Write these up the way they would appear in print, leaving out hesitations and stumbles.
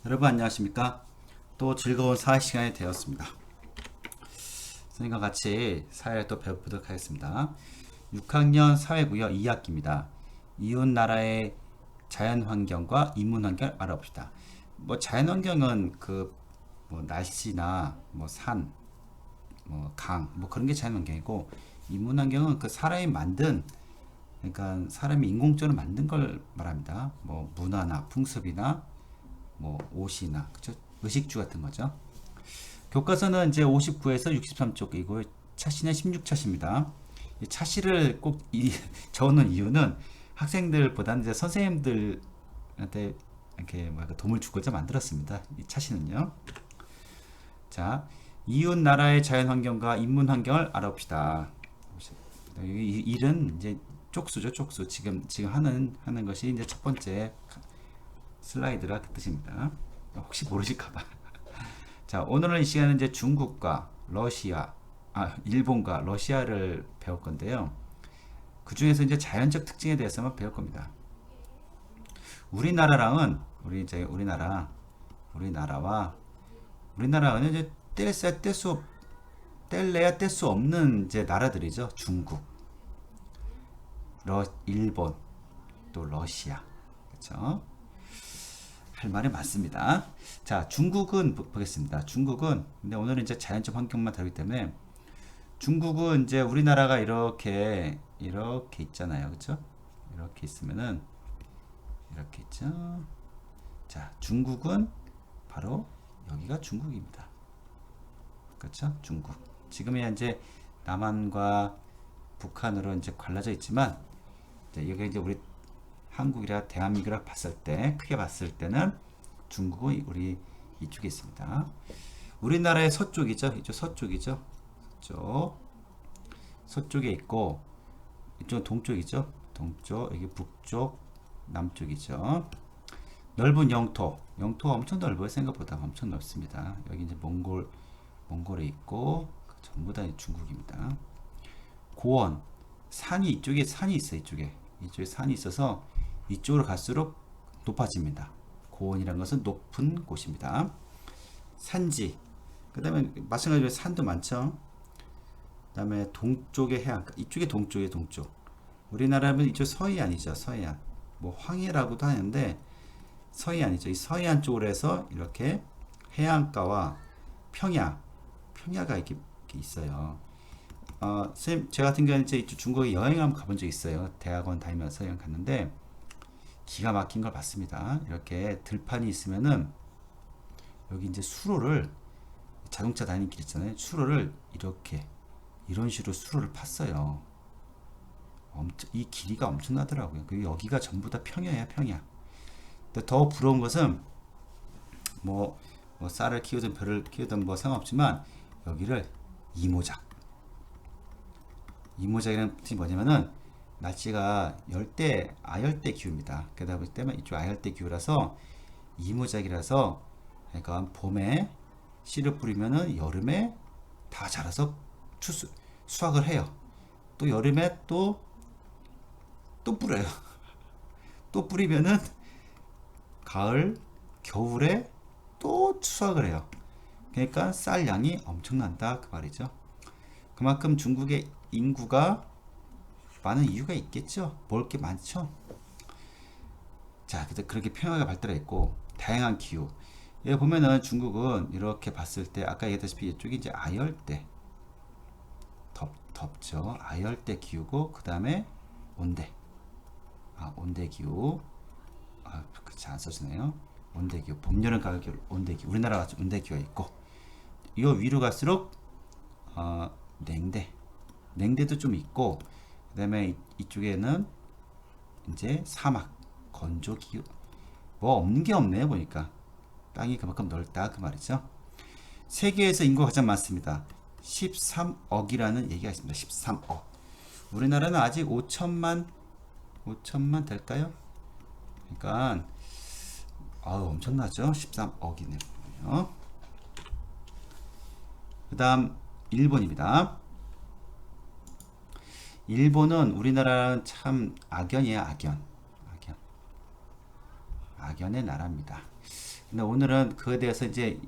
여러분 안녕하십니까? 또 즐거운 사회 시간이 되었습니다. 선생님과 같이 사회를 또 배워보도록 하겠습니다. 6학년 사회구역 2학기입니다. 이웃 나라의 자연환경과 인문환경을 알아봅시다. 뭐 자연환경은 뭐 날씨나 뭐 산, 뭐 강, 뭐 그런 게 자연환경이고, 인문환경은 그 사람이 만든, 그러니까 사람이 인공적으로 만든 걸 말합니다. 뭐 문화나 풍습이나 뭐 옷이나 그죠? 의식주 같은 거죠. 교과서는 이제 59에서 63쪽이고 차시는 16차시입니다. 이 차시를 꼭 적는 이유는 학생들보다는 이제 선생님들한테 이렇게 도움을 주고자 만들었습니다. 이 차시는요. 자, 이웃 나라의 자연 환경과 인문 환경을 알아봅시다. 이 일은 이제 쪽수죠, 쪽수. 지금 하는 것이 이제 첫 번째 슬라이드라 그 뜻입니다. 혹시 모르실까봐. 자, 오늘은 이 시간은 이제 중국과 일본과 러시아를 배울 건데요. 그 중에서 이제 자연적 특징에 대해서만 배울 겁니다. 우리나라랑은 우리나라와는 이제 뗄래야 뗄 수 없는 이제 나라들이죠. 중국, 일본, 또 러시아, 그렇죠? 할 말이 많습니다. 자, 중국은 보겠습니다. 근데 오늘은 이제 자연적 환경만 다루기 때문에 중국은 이제 우리나라가 이렇게 있잖아요, 그렇죠? 이렇게 있으면은 이렇게 있죠. 자, 중국은 바로 여기가 중국입니다. 그렇죠? 중국. 지금이야 이제 남한과 북한으로 이제 갈라져 있지만, 이제 여기 이제 우리 한국이라 대한민국이라 크게 봤을 때는 중국은 우리 이쪽에 있습니다. 우리나라의 서쪽이죠. 이쪽 서쪽이죠. 서쪽에 있고, 이쪽은 동쪽이죠. 동쪽, 여기 북쪽, 남쪽이죠. 넓은 영토가 엄청 넓어요. 생각보다 엄청 넓습니다. 여기 이제 몽골에 있고, 전부 다 중국입니다. 고원, 이쪽에 산이 있어요. 이쪽에 산이 있어서 이쪽으로 갈수록 높아집니다. 고원이라는 것은 높은 곳입니다. 산지, 그 다음에 마찬가지로 산도 많죠. 그 다음에 동쪽의 해안가, 이쪽이 동쪽이에요. 동쪽. 우리나라는 이쪽 서해안이죠. 서해안. 뭐 황해라고도 하는데 서해안이죠. 이 서해안 쪽으로 해서 이렇게 해안가와 평야가 이렇게 있어요. 선생님, 제 같은 경우는 이제 이쪽 중국에 여행 한번 가본 적 있어요. 대학원 다니면서 여행 갔는데 기가 막힌 걸 봤습니다. 이렇게 들판이 있으면은 여기 이제 수로를, 자동차 다니는 길 있잖아요. 수로를 이런 식으로 수로를 팠어요. 이 길이가 엄청나더라고요. 여기가 전부 다 평야야, 평야. 근데 더 부러운 것은 뭐 쌀을 키우든 벼를 키우든 뭐 상관없지만 여기를 이모작이라는 뜻이 뭐냐면은 날씨가 아열대 기후입니다. 그러다 보기 때문에 이쪽 아열대 기후라서 이모작이라서, 그러니까 봄에 씨를 뿌리면은 여름에 다 자라서 수확을 해요. 또 여름에 또 뿌려요. 또 뿌리면은 겨울에 또 수확을 해요. 그러니까 쌀 양이 엄청난다 그 말이죠. 그만큼 중국의 인구가 많은 이유가 있겠죠. 먹을 게 많죠. 자, 그렇게 평야가 발달했고 다양한 기후. 여기 보면은 중국은 이렇게 봤을 때 아까 얘기했다시피 이쪽이 이제 아열대, 덥죠. 아열대 기후고, 그 다음에 온대 기후. 그렇지, 안 써지네요. 온대 기후, 봄, 여름, 가을, 겨울 온대 기후. 우리나라 같이 온대 기후가 있고, 이 위로 갈수록 냉대도 좀 있고, 그 다음에 이쪽에는 이제 사막, 건조 기후. 뭐 없는 게 없네요. 보니까 땅이 그만큼 넓다 그 말이죠. 세계에서 인구가 가장 많습니다. 13억이라는 얘기가 있습니다. 13억. 우리나라는 아직 5천만 될까요? 그러니까 엄청나죠. 13억이네요. 그 다음 일본입니다. 일본은 우리나라는 참 악연이에요. 악연의 나라입니다. 근데 오늘은 그에 대해서 이제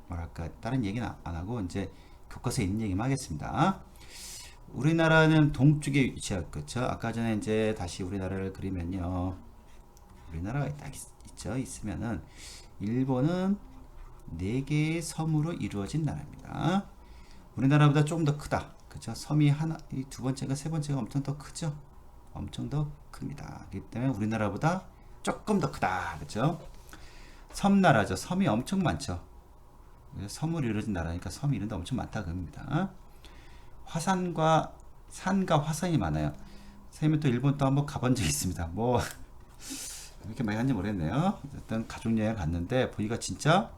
뭐랄까 다른 얘기는 안 하고 이제 교과서에 있는 얘기만 하겠습니다. 우리나라는 동쪽에 위치하고 그렇죠. 아까 전에 이제 다시 우리나라를 그리면요. 우리나라가 딱 있죠. 있으면은 일본은 4개의 섬으로 이루어진 나라입니다. 우리나라보다 조금 더 크다. 그죠? 섬이 하나, 이 두 번째가 세 번째가 엄청 더 크죠? 엄청 더 큽니다. 그렇기 때문에 우리나라보다 조금 더 크다. 그죠? 섬나라죠. 섬이 엄청 많죠. 섬으로 이루어진 나라니까 섬이 이런데 엄청 많다. 그겁니다. 화산과 산과 화산이 많아요. 선생님은 또 일본 또 한번 가본 적이 있습니다. 뭐 이렇게 많이 갔는지 모르겠네요. 일단 가족여행 갔는데 보니까 진짜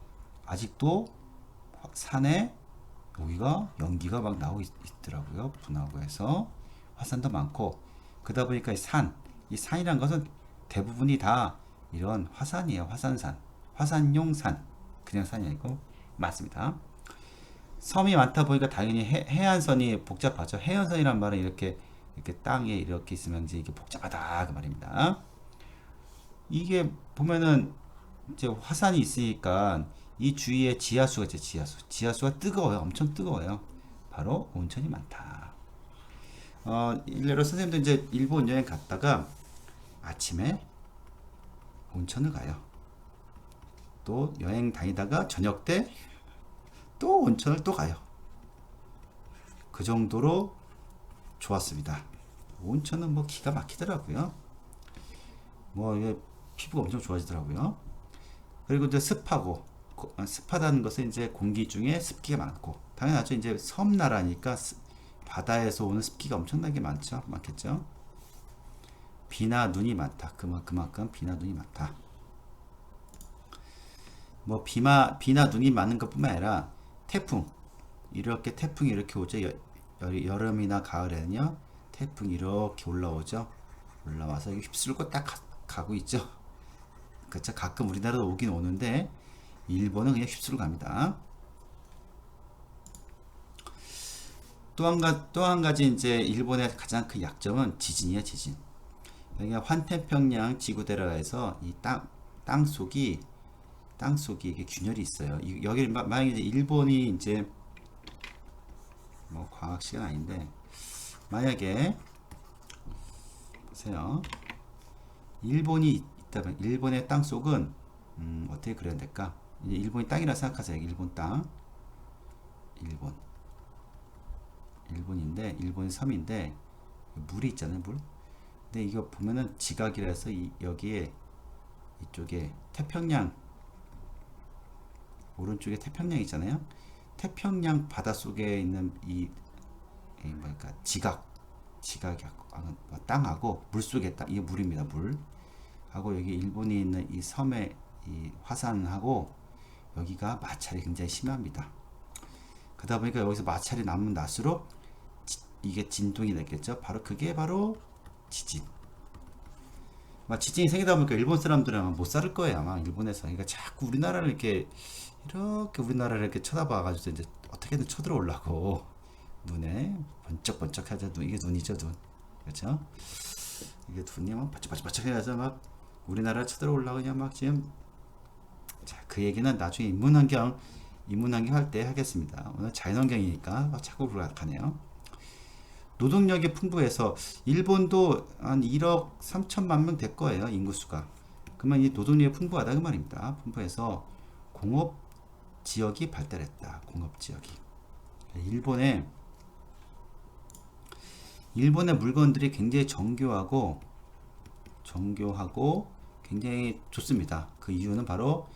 아직도 산에 여기가 연기가 막 나오고 있더라고요. 분화하고 해서 화산도 많고 그러다 보니까 이 산이란 것은 대부분이 다 이런 화산이에요. 화산산, 화산용 산, 그냥 산이 아니고 맞습니다. 섬이 많다 보니까 당연히 해안선이 복잡하죠. 해안선이란 말은 이렇게 땅에 이렇게 있으면 이제 이게 복잡하다 그 말입니다. 이게 보면은 이제 화산이 있으니까 이 주위에 지하수가 있죠. 지하수가 뜨거워요. 엄청 뜨거워요. 바로 온천이 많다. 일례로 선생님도 이제 일본 여행 갔다가 아침에 온천을 가요. 또 여행 다니다가 저녁 때 또 온천을 또 가요. 그 정도로 좋았습니다. 온천은 뭐 기가 막히더라고요. 뭐 이게 피부가 엄청 좋아지더라고요. 그리고 이제 습하다는 것은 이제 공기 중에 습기가 많고 당연하죠. 이제 섬나라니까 바다에서 오는 습기가 엄청나게 많겠죠. 비나 눈이 많다. 그만큼 비나 눈이 많다. 뭐 비나 눈이 많은 것뿐만 아니라 태풍이 이렇게 오죠. 여름이나 가을에는요. 태풍이 이렇게 올라오죠. 올라와서 휩쓸고 딱 가고 있죠. 그렇죠. 가끔 우리나라도 오긴 오는데 일본은 그냥 휩쓸고 갑니다. 또 한 가지 이제 일본의 가장 큰 약점은 지진이에요. 지진. 여기가 환태평양 지구대라 해서 이 땅속이 이게 균열이 있어요. 여기 만약에 이제 일본이 이제 뭐 과학 시간 아닌데 만약에 보세요. 일본이 있다면 일본의 땅 속은 어떻게 그려야 될까? 이제 일본이 땅이라 생각하세요. 일본 땅. 일본인데 일본이 섬인데 물이 있잖아요. 물. 근데 이거 보면은 지각이라서 여기에 이쪽에 태평양 오른쪽에 태평양 있잖아요. 태평양 바닷속에 있는 이 뭐랄까 지각이 땅하고 물속에 이게 물입니다. 물 하고 여기 일본에 있는 이 섬의 이 화산하고 여기가 마찰이 굉장히 심합니다. 그러다 보니까 여기서 마찰이 나면 날수록 이게 진동이 됐겠죠. 그게 바로 지진. 지진이 생기다 보니까 일본 사람들은 아마 못 살 거예요. 아마 일본에서. 그러니까 자꾸 우리나라를 이렇게 쳐다봐가지고 이제 어떻게든 쳐들어오려고 눈에 번쩍번쩍 하죠. 이게 눈이죠, 눈. 그렇죠? 이게 눈이 막 번쩍번쩍 해야죠. 막 우리나라를 쳐들어오려고 그냥 막 지금. 자, 그 얘기는 나중에 인문환경 할 때 하겠습니다. 오늘 자연환경이니까 자꾸 불안하네요. 노동력이 풍부해서 일본도 한 1억 3천만 명 될 거예요. 인구수가. 그러면 이 노동력이 풍부하다 그 말입니다. 풍부해서 공업 지역이 발달했다. 공업 지역이. 일본의 물건들이 굉장히 정교하고 굉장히 좋습니다. 그 이유는 바로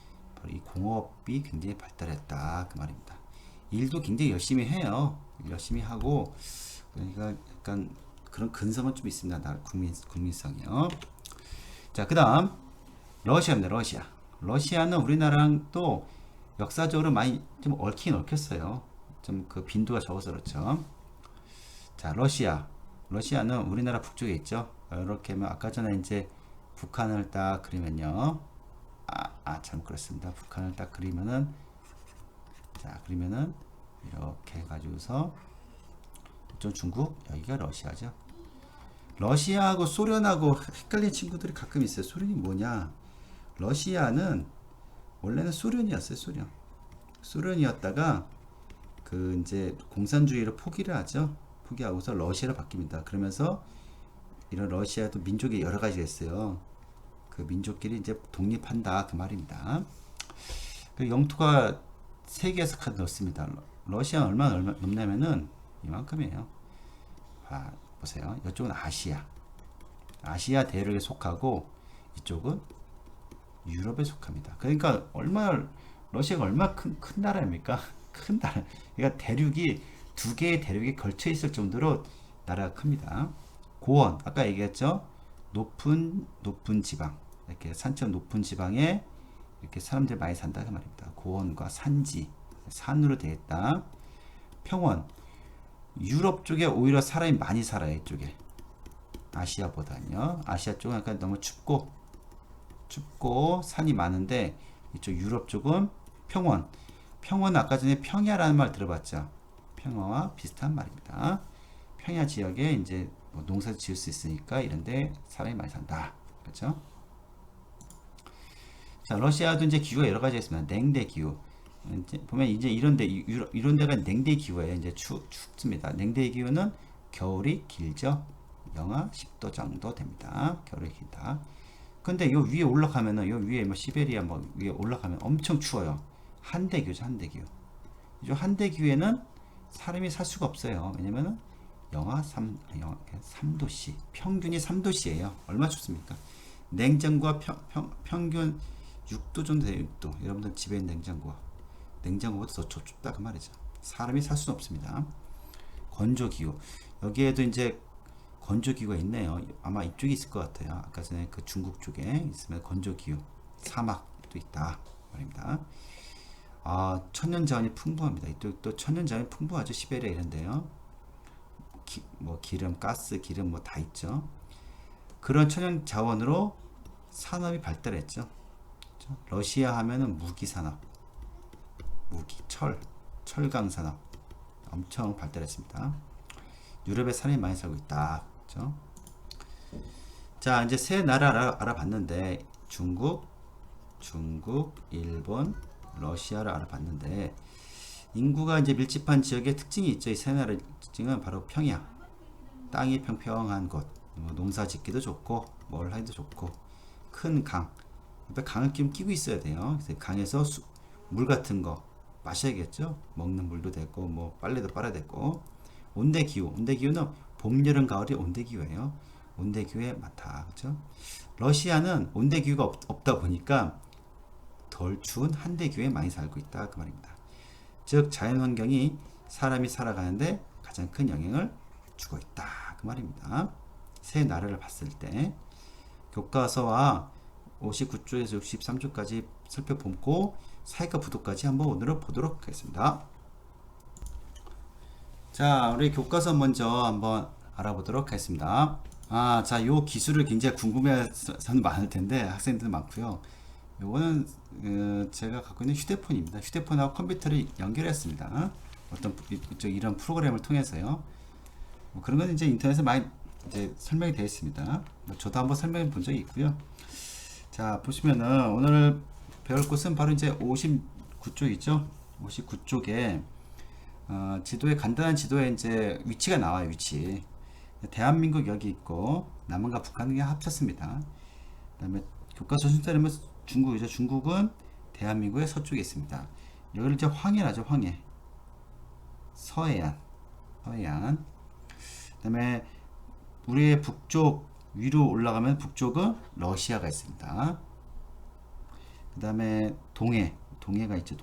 이 공업이 굉장히 발달했다 그 말입니다. 일도 굉장히 열심히 해요. 열심히 하고 그러니까 약간 그런 근성은 좀 있습니다. 국민성이요. 자, 그다음 러시아입니다. 러시아는 우리나라랑 또 역사적으로 많이 좀 얽히긴 얽혔어요. 좀 그 빈도가 적어서 그렇죠. 자, 러시아는 우리나라 북쪽에 있죠. 이렇게 하면 아까 전에 이제 북한을 딱 그리면요. 잘못 그렸습니다. 북한을 딱 그리면은 이렇게 해가지고서 이쪽 중국, 여기가 러시아죠. 러시아하고 소련하고 헷갈리는 친구들이 가끔 있어요. 소련이 뭐냐? 러시아는 원래는 소련이었어요. 소련이었다가 그 이제 공산주의를 포기를 하죠. 포기하고서 러시아로 바뀝니다. 그러면서 이런 러시아도 민족이 여러 가지가 있어요. 그 민족끼리 이제 독립한다 그 말입니다. 그 영토가 세계에서 카드 넣습니다. 러시아 얼마나 넘냐면은 이만큼이에요. 보세요. 이쪽은 아시아 대륙에 속하고 이쪽은 유럽에 속합니다. 그러니까 러시아가 얼마나 큰 나라입니까? 큰 나라. 그러니까 대륙이 두 개의 대륙이 걸쳐 있을 정도로 나라가 큽니다. 고원 아까 얘기했죠. 높은 지방 이렇게 산처럼 높은 지방에 이렇게 사람들 많이 산다 그 말입니다. 고원과 산지 산으로 되어 있다. 평원 유럽 쪽에 오히려 사람이 많이 살아요. 이쪽에 아시아보다는요. 아시아 쪽은 약간 너무 춥고 산이 많은데 이쪽 유럽 쪽은 평원 아까 전에 평야라는 말 들어봤죠. 평화와 비슷한 말입니다. 평야 지역에 이제 뭐 농사 지을 수 있으니까 이런데 사람이 많이 산다. 그렇죠? 자, 러시아도 이제 기후가 여러 가지가 있습니다. 냉대 기후. 이제 보면 이제 이런 데가 냉대 기후예요. 이제 춥습니다. 냉대 기후는 겨울이 길죠. 영하 10도 정도 됩니다. 겨울이 길다. 근데 요 위에 올라가면은 요 위에 뭐 시베리아 뭐 위에 올라가면 엄청 추워요. 한대교죠, 한대교. 이 한대교에는 사람이 살 수가 없어요. 왜냐면은 영하 3도씨. 평균이 3도씨예요. 얼마 춥습니까? 냉장고가 평균 6도 정도 돼요. 6도. 여러분들 집에 있는 냉장고보다 더 춥다 그 말이죠. 사람이 살 수는 없습니다. 건조기후. 여기에도 이제 건조기후가 있네요. 아마 이쪽에 있을 것 같아요. 아까 전에 그 중국 쪽에 있으면 건조기후. 사막도 있다 말입니다. 천연자원이 풍부합니다. 이쪽도 천연자원이 풍부하죠. 시베리아 이런데요. 뭐 기름, 가스, 기름 뭐 다 있죠. 그런 천연자원으로 산업이 발달했죠. 그렇죠? 러시아 하면은 무기산업, 철강 산업 엄청 발달했습니다. 유럽에 사람이 많이 살고 있다. 그렇죠? 자, 이제 세 나라 알아봤는데 중국, 일본, 러시아를 알아봤는데 인구가 이제 밀집한 지역의 특징이 있죠. 이 세 나라의 특징은 바로 평야, 땅이 평평한 곳, 농사 짓기도 좋고 뭘 하기도 좋고 큰 강, 옆에 강을 끼고 있어야 돼요. 그래서 강에서 물 같은 거 마셔야겠죠. 먹는 물도 되고 뭐 빨래도 빨아야 되고. 온대기후는 봄, 여름, 가을이 온대기후예요. 온대기후에 많다. 그렇죠? 러시아는 온대기후가 없다 보니까 덜 추운 한대기후에 많이 살고 있다 그 말입니다. 즉 자연환경이 사람이 살아가는데 가장 큰 영향을 주고 있다 그 말입니다. 세 나라를 봤을 때 교과서와 59쪽에서 63쪽까지 살펴보고 사회과 부도까지 한번 오늘은 보도록 하겠습니다. 자, 우리 교과서 먼저 한번 알아보도록 하겠습니다. 자, 요 기술을 굉장히 궁금해하는 많을 텐데 학생들 많고요. 요거는 제가 갖고 있는 휴대폰입니다. 휴대폰하고 컴퓨터를 연결했습니다. 이런 프로그램을 통해서요. 뭐 그런 건 이제 인터넷에 많이 이제 설명이 되어 있습니다. 저도 한번 설명해 본 적이 있고요. 자, 보시면은 오늘 배울 곳은 바로 이제 59쪽이죠. 59쪽에 지도에 간단한 지도에 이제 위치가 나와요. 위치. 대한민국 여기 있고 남한과 북한이 합쳤습니다. 그다음에 교과서 순서라면 중국이죠. 중국은 대한민국의 서쪽에 있습니다. 여기를 이제 황해라죠. 황해. 서해안. 그다음에 우리의 북쪽 위로 올라가면 북쪽은 러시아가 있습니다. 그다음에 동해가 있죠.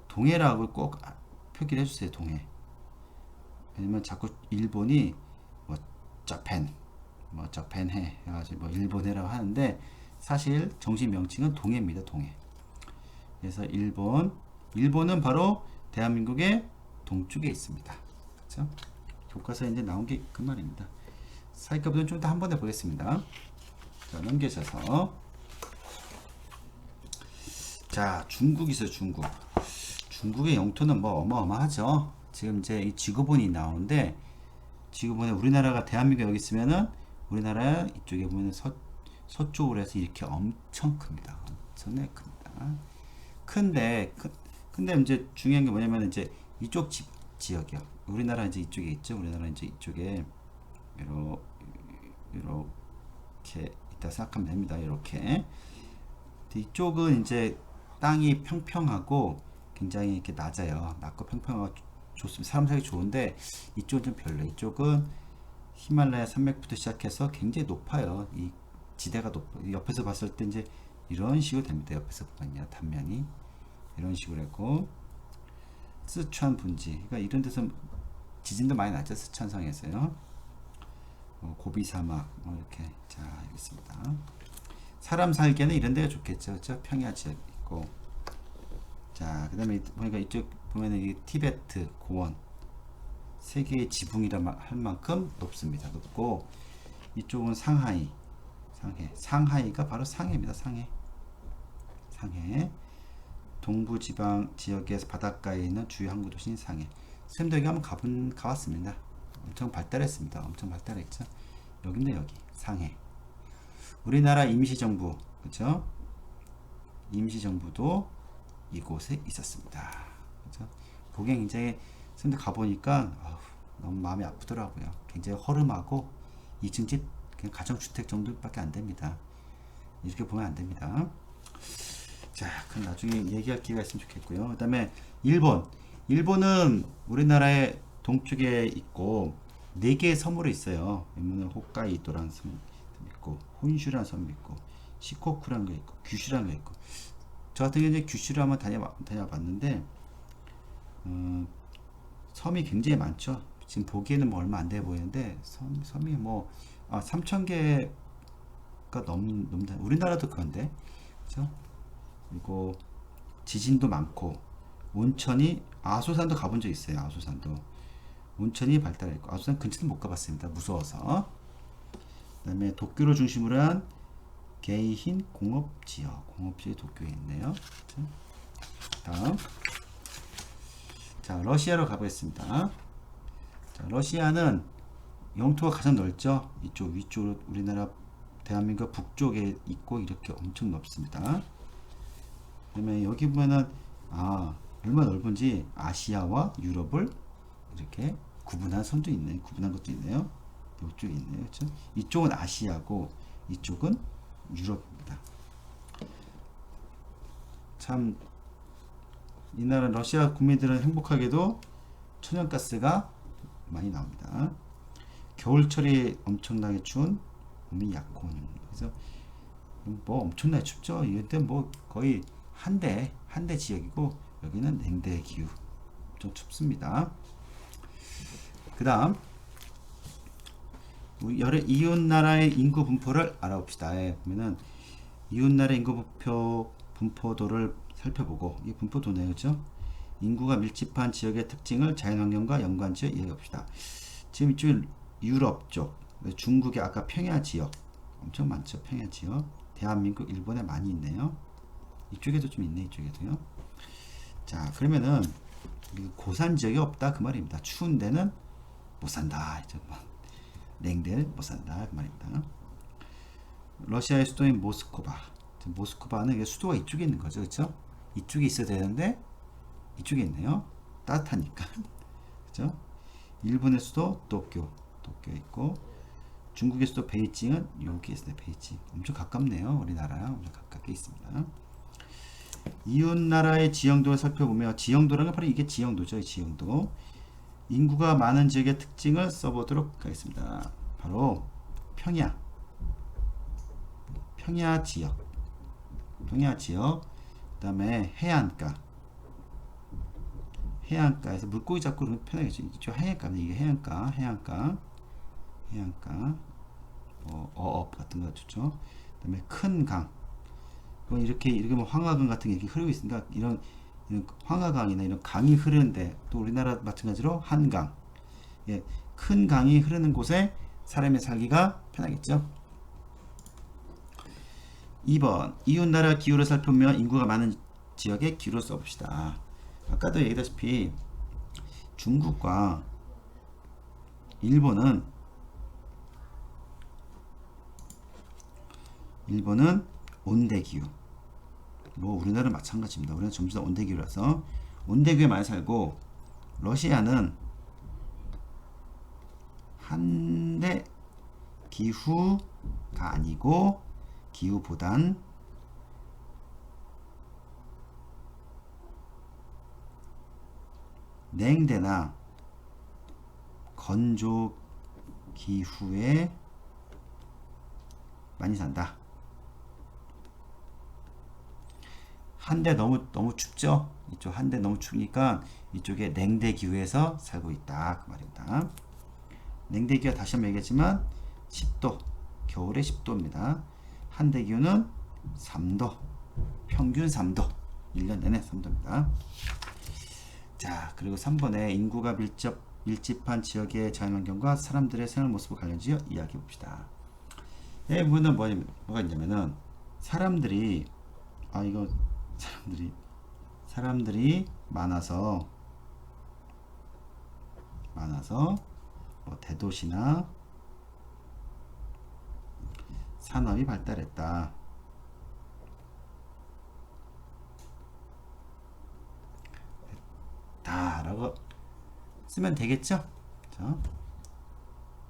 동해라고 꼭 표기를 해주세요. 동해. 왜냐면 자꾸 일본이 뭐 저펜해 해가지고 뭐 일본해라고 하는데 사실 정식 명칭은 동해입니다. 동해. 그래서 일본은 바로 대한민국의 동쪽에 있습니다. 그렇죠? 교과서에 이제 나온 게 그 말입니다. 사회과부는 좀 더 한 번 해보겠습니다. 자, 넘겨져서 자, 중국이 있어요. 중국의 영토는 뭐 어마어마하죠. 지금 이제 이 지구본이 나오는데 지구본에 우리나라가 대한민국 여기 있으면은 우리나라 이쪽에 보면은 서쪽으로 해서 이렇게 엄청 큽니다. 엄청나게 큽니다. 근데 이제 중요한 게 뭐냐면 이제 이쪽 지역이요. 우리나라 이제 이쪽에 있죠. 우리나라 이제 이쪽에 이렇게 이따 생각하면 됩니다. 이렇게 이쪽은 이제 땅이 평평하고 굉장히 이렇게 낮아요. 낮고 평평하고 좋습니다. 사람 살기 좋은데 이쪽은 좀 별로. 이쪽은 히말라야 산맥부터 시작해서 굉장히 높아요. 이 지대가 높아. 옆에서 봤을 때 이제 이런 식으로 됩니다. 옆에서 보면요, 단면이 이런 식으로 했고, 스촨 분지, 그러니까 이런 데서 지진도 많이 나죠. 스촨성에서요. 고비 사막 이렇게. 자, 알겠습니다. 사람 살기에는 이런 데가 좋겠죠. 그렇죠? 평야 지역 있고. 자, 그다음에 보니까 이쪽 보면은 이 티베트 고원 세계의 지붕이라 할 만큼 높습니다. 높고, 이쪽은 상하이가 바로 상해입니다. 상해. 동부지방 지역에서 바닷가에 있는 주요 항구 도시인 상해. 선생님도 여기 한번 가봤습니다. 엄청 발달했습니다. 엄청 발달했죠. 여기인데 여기 상해. 우리나라 임시정부, 그렇죠? 임시정부도 이곳에 있었습니다. 그렇죠? 거기 굉장히 선생님도 가보니까 너무 마음이 아프더라고요. 굉장히 허름하고 2층 집 그냥 가정주택 정도밖에 안 됩니다. 이렇게 보면 안 됩니다. 자, 그럼 나중에 얘기할 기회가 있으면 좋겠고요. 그 다음에 일본은 우리나라의 동쪽에 있고 4개의 섬으로 있어요. 일본은 홋카이도라는 섬 있고, 혼슈라는 섬이 있고, 시코쿠라는 거 있고, 규슈라는 거 있고. 저 같은 경우는 규슈를 한번 다녀봤는데 섬이 굉장히 많죠. 지금 보기에는 뭐 얼마 안 돼 보이는데 섬이 뭐 3,000개가 넘다. 우리나라도 그런데, 그렇죠? 그리고 지진도 많고, 온천이, 아소산도 가본 적 있어요. 아소산도 온천이 발달했고, 아소산 근처는 못 가봤습니다. 무서워서. 그 다음에 도쿄를 중심으로 한 게이힌 공업지역이 도쿄에 있네요. 다음, 자, 러시아로 가보겠습니다. 자, 러시아는 영토가 가장 넓죠. 이쪽 위쪽으로 우리나라 대한민국 북쪽에 있고 이렇게 엄청 넓습니다. 그다음에 여기 보면은 얼마나 넓은지 아시아와 유럽을 이렇게 구분한 선도 있네. 구분한 것도 있네요. 이쪽에 있네요. 그렇죠? 이쪽은 아시아고 이쪽은 유럽입니다. 참, 이 나라 러시아 국민들은 행복하게도 천연가스가 많이 나옵니다. 겨울철이 엄청나게 추운 봄이 약혼. 그래서 뭐 엄청나게 춥죠. 이때 뭐 거의 한대 지역이고, 여기는 냉대 기후, 좀 춥습니다. 그 다음, 이웃 나라의 인구 분포를 알아봅시다. 보면은 이웃 나라 인구 분포도를 살펴보고, 이 분포도네요, 그렇죠? 인구가 밀집한 지역의 특징을 자연환경과 연관지어 이해해봅시다. 지금 이쪽 유럽 쪽, 중국의 아까 평야 지역 엄청 많죠. 평야 지역, 대한민국, 일본에 많이 있네요. 이쪽에도 좀 있네. 이쪽에도요. 자, 그러면은 고산 지역이 없다 그 말입니다. 추운 데는 못 산다. 냉대는 못 산다 그 말입니다. 러시아의 수도인 모스크바는 이게 수도가 이쪽에 있는 거죠. 그렇죠? 이쪽에 있어야 되는데 이쪽에 있네요. 따뜻하니까. 그렇죠? 일본의 수도 도쿄에 있고, 중국의 수도 베이징은 여기 있습니다. 베이징. 엄청 가깝네요. 우리나라랑 엄청 가깝게 있습니다. 이웃 나라의 지형도를 살펴보면, 지형도라는 건 바로 이게 지형도죠. 이 지형도. 인구가 많은 지역의 특징을 써보도록 하겠습니다. 바로 평야 지역, 그 다음에 해안가에서 물고기 잡고 그러면 편하겠죠. 이쪽 해안가입니다. 이게 해안가, 어업 같은 거 좋죠. 그 다음에 큰 강, 이렇게 뭐 황하강 같은 게 이렇게 흐르고 있으니까, 이런 황하강이나 이런 강이 흐르는데, 또 우리나라 마찬가지로 한강, 큰 강이 흐르는 곳에 사람이 살기가 편하겠죠. 2번, 이웃나라 기후를 살펴보면 인구가 많은 지역의 기후를 써봅시다. 아까도 얘기했다시피 중국과 일본은 온대 기후, 뭐 우리나라 마찬가지입니다. 우리는 전부 다 온대기후라서 온대기후에 많이 살고, 러시아는 한대 기후가 아니고 기후보단 냉대나 건조 기후에 많이 산다. 한대 너무 춥죠? 이쪽 한대 너무 추우니까 이쪽에 냉대 기후에서 살고 있다 그 말입니다. 냉대 기후가 다시 한번 얘기했지만 10도, 겨울에 10도입니다. 한대 기후는 3도, 평균 3도, 1년 내내 3도입니다. 자, 그리고 3번에 인구가 밀집한 지역의 자연환경과 사람들의 생활 모습을 관련지어 이야기해 봅시다. 이 부분은 뭐가 있냐면은 사람들이 많아서 뭐 대도시나 산업이 발달했다. 라고 쓰면 되겠죠?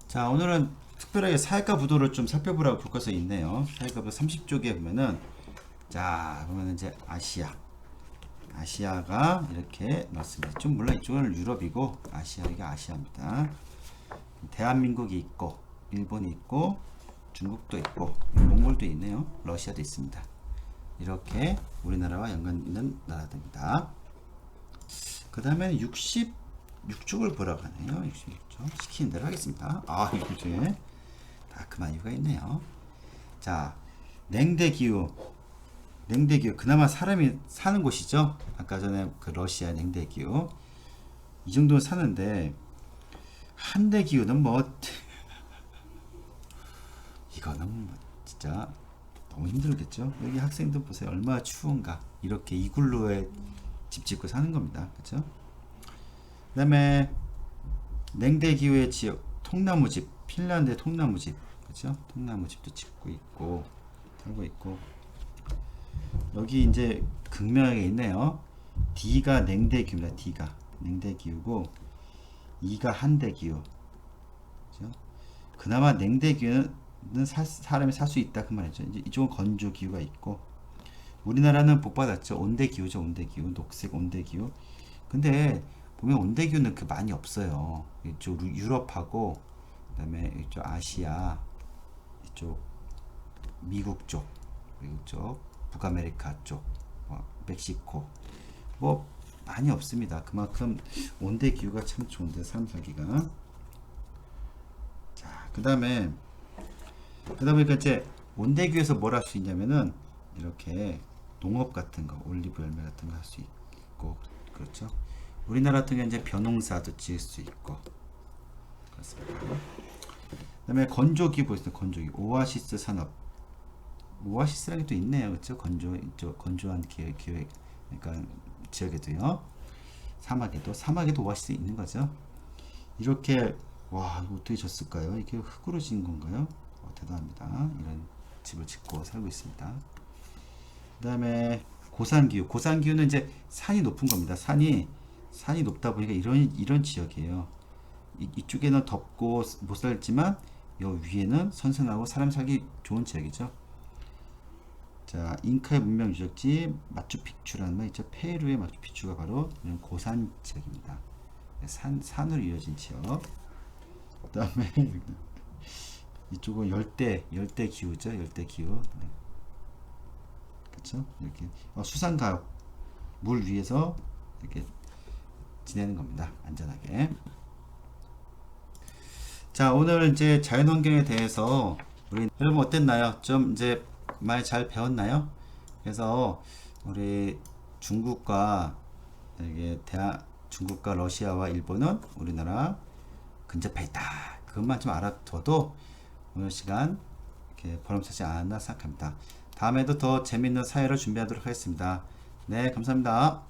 자, 오늘은 특별하게 사회과 부도를 좀 살펴보라고 교과서에 있네요. 사회과 부도 30쪽에 보면은, 자, 보면은 이제 아시아가 이렇게 넣습니다. 좀 물론 이쪽은 유럽이고 아시아가 아시아입니다. 대한민국이 있고 일본이 있고 중국도 있고 몽골도 있네요. 러시아도 있습니다. 이렇게 우리나라와 연관 있는 나라들입니다. 그 다음에 66쪽을 보라고 하네요. 66쪽 시키는 대로 하겠습니다. 이제 다 그만 이유가 있네요. 자, 냉대기후 그나마 사람이 사는 곳이죠. 아까 전에 그 러시아 냉대기후 이 정도는 사는데, 한대기후는 뭐 이거는 진짜 너무 힘들겠죠. 여기 학생들 보세요. 얼마나 추운가. 이렇게 이글루에 집 짓고 사는 겁니다. 그렇죠? 그 다음에 냉대기후의 지역 통나무집, 핀란드의 통나무집, 그렇죠? 통나무집도 짓고 있고 살고 있고. 여기 이제 극명하게 있네요. D가 냉대기후입니다. D가 냉대기후고 E가 한대기후. 그렇죠? 그나마 냉대기후는 사람이 살 수 있다 그 말이죠. 이제 이쪽은 건조기후가 있고, 우리나라는 복받았죠. 온대기후죠. 온대기후, 녹색 온대기후. 근데 보면 온대기후는 그 많이 없어요. 이쪽 유럽하고 그다음에 이쪽 아시아, 이쪽 미국 쪽, 북아메리카 쪽, 멕시코 뭐 많이 없습니다. 그만큼 온대기후가 참 좋은데 사람 살기가. 자, 그다음에 이제 온대기후에서 뭘 할 수 있냐면은 이렇게 농업 같은 거, 올리브 열매 같은 거 할 수 있고, 그렇죠? 우리나라 같은 경우는 이제 벼농사도 지을 수 있고 그렇습니다. 그다음에 건조기후 있어요. 건조기후, 오아시스 산업, 오아시스라는 게 또 있네요. 그렇죠? 건조한 기획, 그러니까 지역에도요. 사막에도 오아시스 있는 거죠. 이렇게, 와, 이거 어떻게 졌을까요? 이게 흙으로 지은 건가요? 대단합니다. 이런 집을 짓고 살고 있습니다. 그 다음에 고산기후는 이제 산이 높은 겁니다. 산이 높다 보니까 이런 지역이에요. 이쪽에는 덥고 못 살지만 요 위에는 선선하고 사람 살기 좋은 지역이죠. 자, 잉카의 문명 유적지 마추픽추라는 말 있죠. 페루의 마추픽추가 바로 이런 고산 지역입니다. 산으로 이어진 지역. 그 다음에 이쪽은 열대 기후죠. 열대 기후. 네. 그렇죠? 이렇게 수상가옥, 물 위에서 이렇게 지내는 겁니다. 안전하게. 자, 오늘 이제 자연환경에 대해서 우리 여러분 어땠나요? 좀 이제 많이 잘 배웠나요? 그래서 우리 중국과 러시아와 일본은 우리나라 근접해 있다. 그것만 좀 알아둬도 오늘 시간 이렇게 보람차지 않았나 생각합니다. 다음에도 더 재밌는 사회를 준비하도록 하겠습니다. 네, 감사합니다.